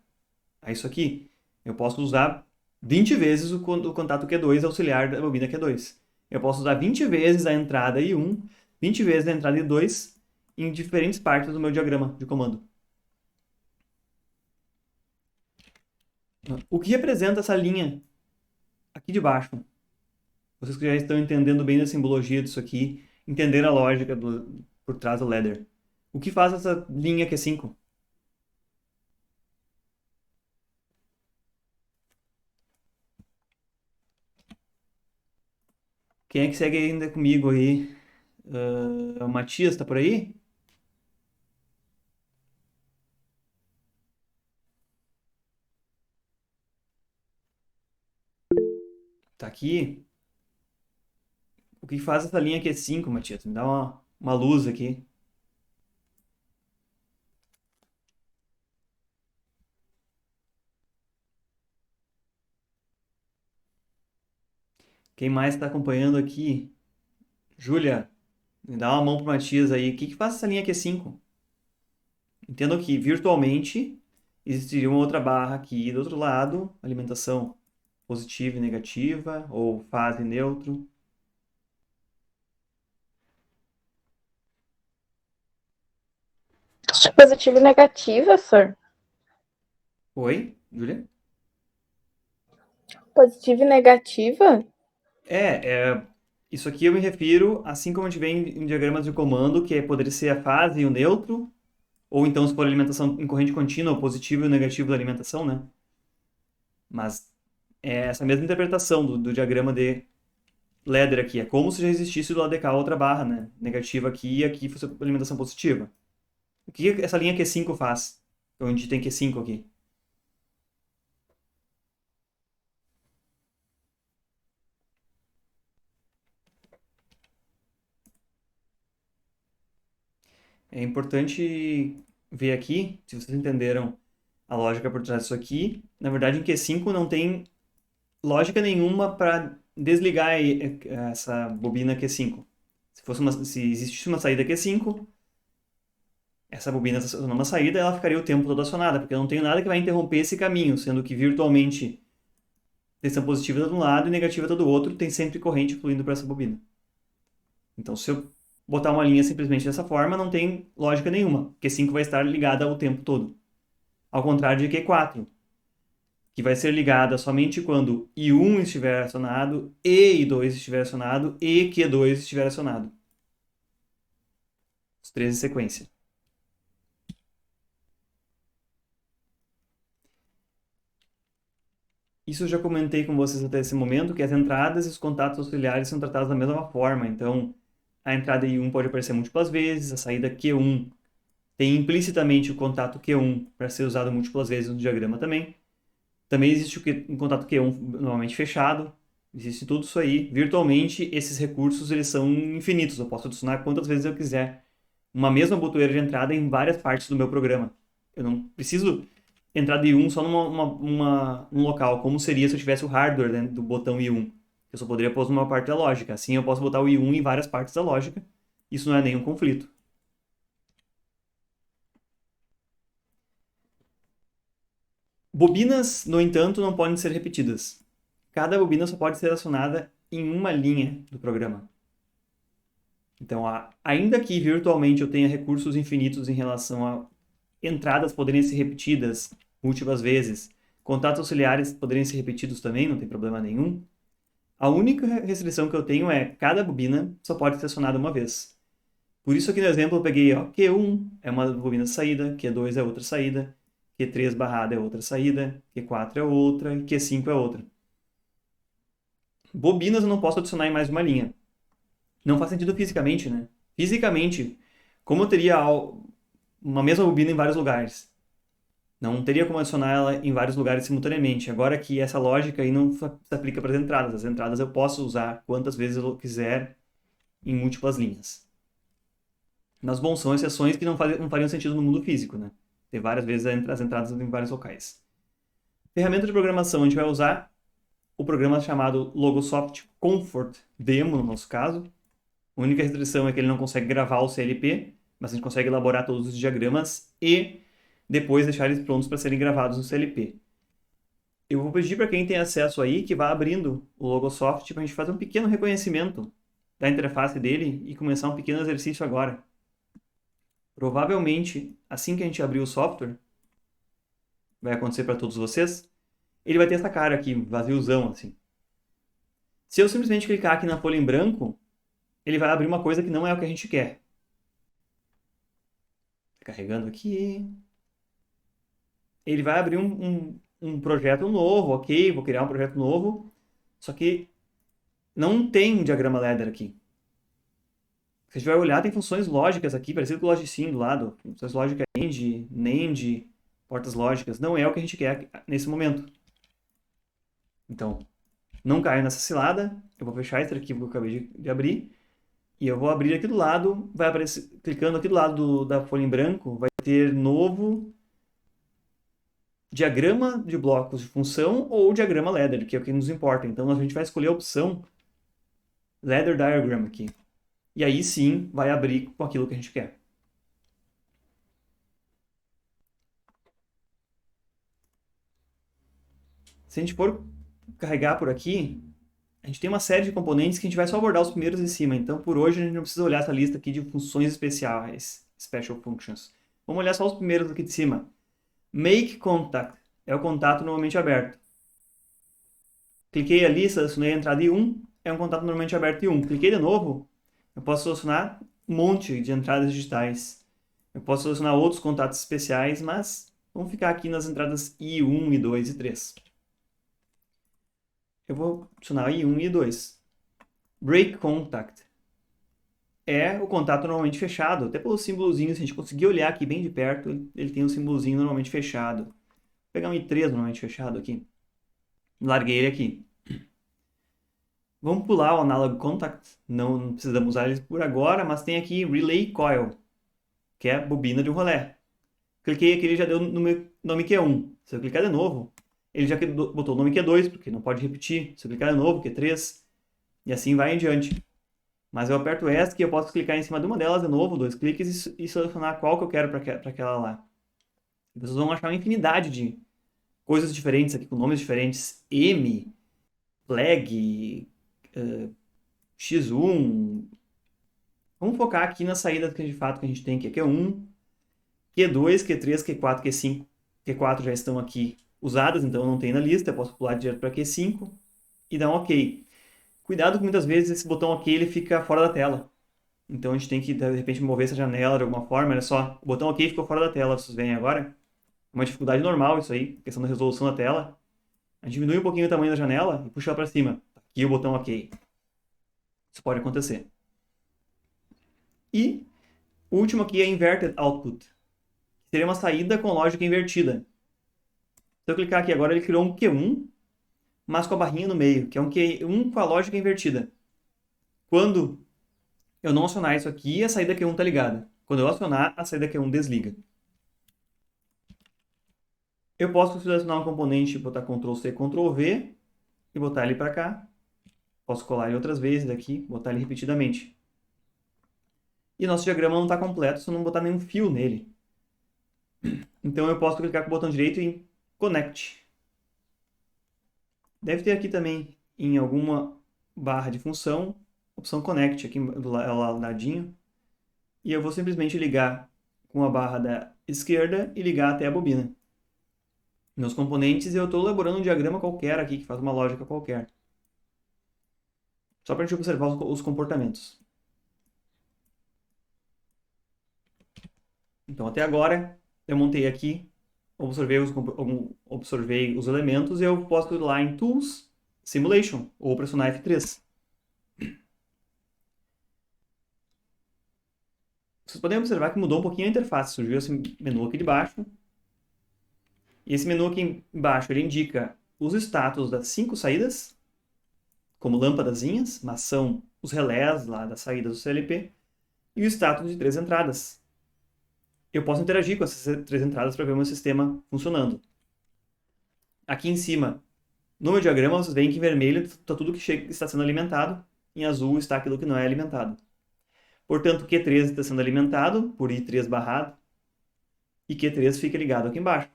a isso aqui. Eu posso usar 20 vezes o contato Q2 auxiliar da bobina Q2. Eu posso usar 20 vezes a entrada I1, 20 vezes a entrada I2 em diferentes partes do meu diagrama de comando. O que representa essa linha aqui de baixo? Vocês que já estão entendendo bem a simbologia disso aqui, entenderam a lógica por trás do ladder. O que faz essa linha Q5? Quem é que segue ainda comigo aí? O Matias tá por aí? Tá aqui? O que faz essa linha Q5, Matias? Me dá uma luz aqui. Quem mais está acompanhando aqui? Júlia, me dá uma mão pro Matias aí. O que faz essa linha Q5? Entendo que virtualmente existiria uma outra barra aqui do outro lado, alimentação positiva e negativa, ou fase e neutro. Positiva e negativa, sir. Oi, Júlia? Positiva e negativa? Isso aqui eu me refiro, assim como a gente vê em diagramas de comando, que poderia ser a fase e o neutro, ou então se for alimentação em corrente contínua, o positivo e o negativo da alimentação, né? Mas é essa mesma interpretação do diagrama de ladder aqui. É como se já existisse do lado de cá outra barra, né? Negativa aqui e aqui fosse alimentação positiva. O que essa linha Q5 faz? Onde tem Q5 aqui. É importante ver aqui, se vocês entenderam a lógica por trás disso aqui, na verdade em Q5 não tem lógica nenhuma para desligar essa bobina Q5. Se existisse uma saída Q5, essa bobina acionando uma saída, ela ficaria o tempo todo acionada, porque eu não tenho nada que vai interromper esse caminho, sendo que virtualmente tensão positiva está de um lado e negativa está do outro, tem sempre corrente fluindo para essa bobina. Então, se eu botar uma linha simplesmente dessa forma, não tem lógica nenhuma. Q5 vai estar ligada o tempo todo. Ao contrário de Q4, que vai ser ligada somente quando I1 estiver acionado, e I2 estiver acionado, e Q2 estiver acionado. Os três em sequência. Isso eu já comentei com vocês até esse momento, que as entradas e os contatos auxiliares são tratados da mesma forma. Então, a entrada I1 pode aparecer múltiplas vezes, a saída Q1 tem implicitamente o contato Q1 para ser usado múltiplas vezes no diagrama também. Também existe o contato Q1 normalmente fechado. Existe tudo isso aí. Virtualmente, esses recursos eles são infinitos. Eu posso adicionar quantas vezes eu quiser uma mesma botoeira de entrada em várias partes do meu programa. Eu não preciso entrar de I1 só num local, como seria se eu tivesse o hardware dentro do botão I1. Eu só poderia pôr numa parte da lógica. Assim eu posso botar o I1 em várias partes da lógica. Isso não é nenhum conflito. Bobinas, no entanto, não podem ser repetidas. Cada bobina só pode ser acionada em uma linha do programa. Então, ainda que virtualmente eu tenha recursos infinitos em relação a entradas poderem ser repetidas múltiplas vezes, contatos auxiliares poderem ser repetidos também, não tem problema nenhum. A única restrição que eu tenho é cada bobina só pode ser acionada uma vez. Por isso aqui no exemplo eu peguei Q1 é uma bobina de saída, Q2 é outra saída, Q3 barrada é outra saída, Q4 é outra e Q5 é outra. Bobinas eu não posso adicionar em mais uma linha. Não faz sentido fisicamente, né? Fisicamente, como eu teria uma mesma bobina em vários lugares? Não teria como adicionar ela em vários lugares simultaneamente. Agora que essa lógica aí não se aplica para as entradas. As entradas eu posso usar quantas vezes eu quiser em múltiplas linhas. Mas, bom, são exceções que não fariam sentido no mundo físico, né? Ter várias vezes as entradas em vários locais. Ferramenta de programação, a gente vai usar o programa chamado Logosoft Comfort Demo, no nosso caso. A única restrição é que ele não consegue gravar o CLP, mas a gente consegue elaborar todos os diagramas e depois deixar eles prontos para serem gravados no CLP. Eu vou pedir para quem tem acesso aí que vá abrindo o Logosoft para a gente fazer um pequeno reconhecimento da interface dele e começar um pequeno exercício agora. Provavelmente, assim que a gente abrir o software, vai acontecer para todos vocês, ele vai ter essa cara aqui, vaziozão, assim. Se eu simplesmente clicar aqui na folha em branco, ele vai abrir uma coisa que não é o que a gente quer. Carregando aqui. Ele vai abrir um projeto novo, ok, vou criar um projeto novo, só que não tem um diagrama ladder aqui. Se a gente vai olhar, tem funções lógicas aqui, parecido com o Logicsim do lado. Funções lógicas AND, NAND, portas lógicas. Não é o que a gente quer nesse momento. Então, não caio nessa cilada. Eu vou fechar esse arquivo que eu acabei de abrir. E eu vou abrir aqui do lado, vai aparecer, clicando aqui do lado da folha em branco, vai ter novo diagrama de blocos de função ou diagrama ladder, que é o que nos importa. Então, a gente vai escolher a opção Ladder Diagram aqui. E aí sim, vai abrir com aquilo que a gente quer. Se a gente for carregar por aqui, a gente tem uma série de componentes que a gente vai só abordar os primeiros em cima. Então, por hoje, a gente não precisa olhar essa lista aqui de funções especiais, Special Functions. Vamos olhar só os primeiros aqui de cima. Make Contact é o contato normalmente aberto. Cliquei ali, selecionei a entrada I1, é um contato normalmente aberto I1. Cliquei de novo, eu posso selecionar um monte de entradas digitais. Eu posso selecionar outros contatos especiais, mas vamos ficar aqui nas entradas I1, I2 e 3. Eu vou adicionar I1 e I2. Break Contact é o contato normalmente fechado. Até pelo símbolozinho, se a gente conseguir olhar aqui bem de perto, ele tem um símbolozinho normalmente fechado. Vou pegar um I3 normalmente fechado aqui. Larguei ele aqui. Vamos pular o Analog Contact. Não precisamos usar ele por agora, mas tem aqui Relay Coil, que é a bobina de um rolé. Cliquei aqui, ele já deu no meu nome Q1. Se eu clicar de novo, ele já botou o nome Q2, porque não pode repetir. Se eu clicar de novo, Q3, e assim vai em diante. Mas eu aperto ESC e eu posso clicar em cima de uma delas de novo, 2 cliques, e selecionar qual que eu quero para aquela lá. Vocês vão achar uma infinidade de coisas diferentes aqui, com nomes diferentes. M, flag, x1. Vamos focar aqui nas saídas que de fato que a gente tem aqui. Q1, Q2, Q3, Q4, Q5. Q4 já estão aqui usadas, então não tem na lista. Eu posso pular direto para Q5 e dar um OK. Cuidado que muitas vezes esse botão OK ele fica fora da tela. Então a gente tem que, de repente, mover essa janela de alguma forma. Olha só, o botão OK ficou fora da tela, vocês veem agora. É uma dificuldade normal isso aí, questão da resolução da tela. A gente diminui um pouquinho o tamanho da janela e puxa ela para cima. Aqui o botão OK. Isso pode acontecer. E o último aqui é Inverted Output. Seria uma saída com lógica invertida. Se eu clicar aqui agora, ele criou um Q1, mas com a barrinha no meio, que é um Q1 com a lógica invertida. Quando eu não acionar isso aqui, a saída Q1 está ligada. Quando eu acionar, a saída Q1 desliga. Eu posso selecionar um componente, botar Ctrl C, Ctrl V e botar ele para cá. Posso colar ele outras vezes aqui, botar ele repetidamente. E nosso diagrama não está completo se eu não botar nenhum fio nele. Então eu posso clicar com o botão direito em Connect. Deve ter aqui também, em alguma barra de função, opção Connect, aqui do ladinho. E eu vou simplesmente ligar com a barra da esquerda e ligar até a bobina. Meus componentes, eu estou elaborando um diagrama qualquer aqui, que faz uma lógica qualquer. Só para a gente observar os comportamentos. Então, até agora, eu montei aqui, observei os elementos e eu posso ir lá em Tools, Simulation, ou pressionar F3. Vocês podem observar que mudou um pouquinho a interface. Surgiu esse menu aqui de baixo. E esse menu aqui embaixo, ele indica os status das 5 saídas, como lâmpadazinhas, mas são os relés lá das saídas do CLP, e o status de 3 entradas. Eu posso interagir com essas 3 entradas para ver o meu sistema funcionando. Aqui em cima, no meu diagrama, vocês veem que em vermelho está tudo que está sendo alimentado, em azul está aquilo que não é alimentado. Portanto, Q3 está sendo alimentado por I3 barrado, e Q3 fica ligado aqui embaixo.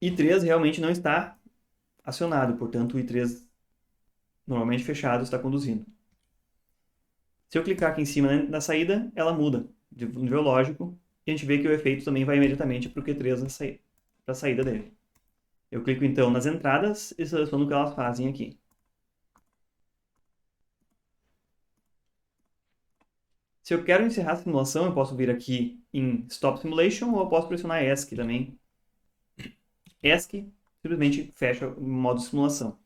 I3 realmente não está acionado, portanto o I3 normalmente fechado está conduzindo. Se eu clicar aqui em cima na saída, ela muda de nível lógico, e a gente vê que o efeito também vai imediatamente para o Q3 para a saída dele. Eu clico então nas entradas e seleciono o que elas fazem aqui. Se eu quero encerrar a simulação, eu posso vir aqui em Stop Simulation ou eu posso pressionar ESC também. ESC simplesmente fecha o modo simulação.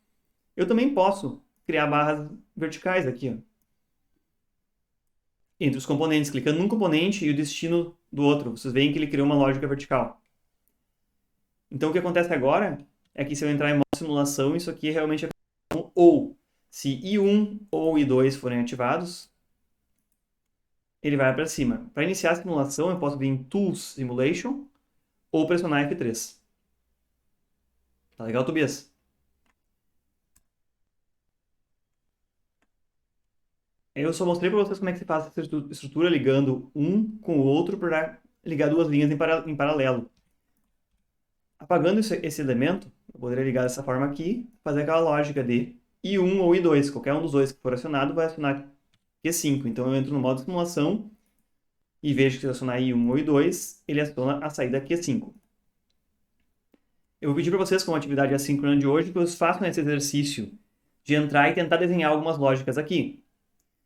Eu também posso criar barras verticais aqui, ó, entre os componentes, clicando num componente e o destino do outro. Vocês veem que ele criou uma lógica vertical. Então o que acontece agora é que se eu entrar em modo simulação, isso aqui realmente é ou se I1 ou I2 forem ativados, ele vai para cima. Para iniciar a simulação, eu posso vir em Tools Simulation ou pressionar F3. Tá legal, Tobias? Eu só mostrei para vocês como é que se faz essa estrutura ligando um com o outro para ligar duas linhas em paralelo. Apagando esse elemento, eu poderia ligar dessa forma aqui, fazer aquela lógica de I1 ou I2. Qualquer um dos dois que for acionado vai acionar Q5. Então eu entro no modo simulação e vejo que se eu acionar I1 ou I2, ele aciona a saída Q5. Eu vou pedir para vocês, como atividade assíncrona de hoje, que vocês façam esse exercício de entrar e tentar desenhar algumas lógicas aqui.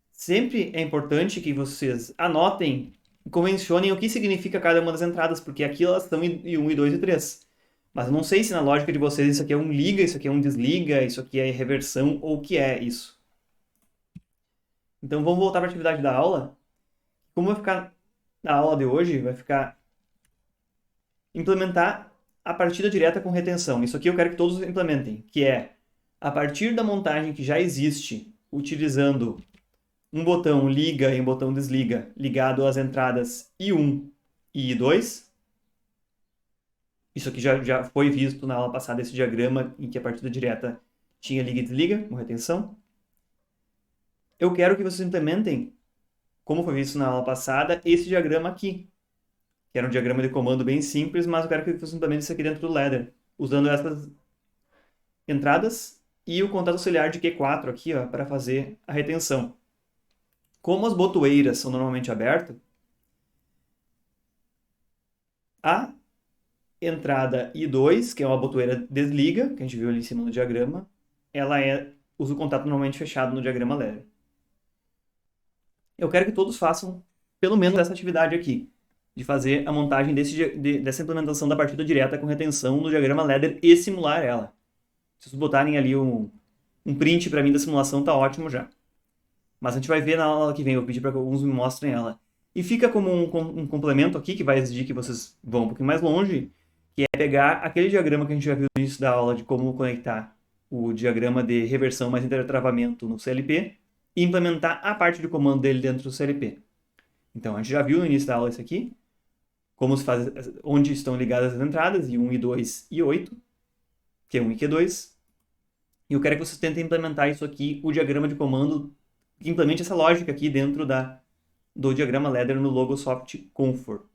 Sempre é importante que vocês anotem e convencionem o que significa cada uma das entradas, porque aqui elas estão I1, I2 e 3. Mas eu não sei se na lógica de vocês isso aqui é um liga, isso aqui é um desliga, isso aqui é reversão, ou o que é isso. Então vamos voltar para a atividade da aula. Como vai ficar na aula de hoje, vai ficar implementar a partida direta com retenção. Isso aqui eu quero que todos implementem, que é a partir da montagem que já existe, utilizando um botão liga e um botão desliga ligado às entradas I1 e I2. Isso aqui já foi visto na aula passada, esse diagrama em que a partida direta tinha liga e desliga, com retenção. Eu quero que vocês implementem, como foi visto na aula passada, esse diagrama aqui, que era um diagrama de comando bem simples, mas eu quero que vocês implementem isso aqui dentro do Ladder, usando entradas e o contato auxiliar de Q4 aqui, ó, para fazer a retenção. Como as botoeiras são normalmente abertas, a entrada I2, que é uma botoeira desliga, que a gente viu ali em cima no diagrama, ela usa o contato normalmente fechado no diagrama ladder. Eu quero que todos façam pelo menos essa atividade aqui, de fazer a montagem dessa implementação da partida direta com retenção no diagrama ladder e simular ela. Se vocês botarem ali um print para mim da simulação, tá ótimo já. Mas a gente vai ver na aula que vem, eu vou pedir para que alguns me mostrem ela. E fica como um complemento aqui, que vai exigir que vocês vão um pouquinho mais longe, que é pegar aquele diagrama que a gente já viu no início da aula de como conectar o diagrama de reversão mais intertravamento no CLP e implementar a parte de comando dele dentro do CLP. Então, a gente já viu no início da aula isso aqui, como se faz, onde estão ligadas as entradas, I1, I2 e 8, Q1 e Q2. E eu quero que vocês tentem implementar isso aqui, o diagrama de comando, que implemente essa lógica aqui dentro do diagrama ladder no Logosoft Comfort.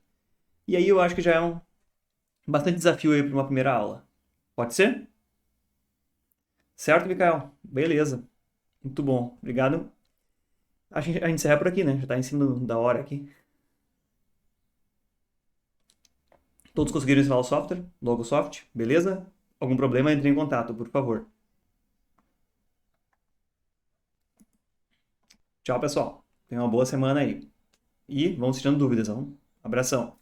E aí eu acho que já é bastante desafio aí para uma primeira aula. Pode ser? Certo, Mikael? Beleza. Muito bom. Obrigado. A gente encerra por aqui, né? Já está em cima da hora aqui. Todos conseguiram instalar o software? Logosoft? Beleza? Algum problema, entre em contato, por favor. Tchau, pessoal. Tenham uma boa semana aí. E vamos tirando dúvidas, não? Abração.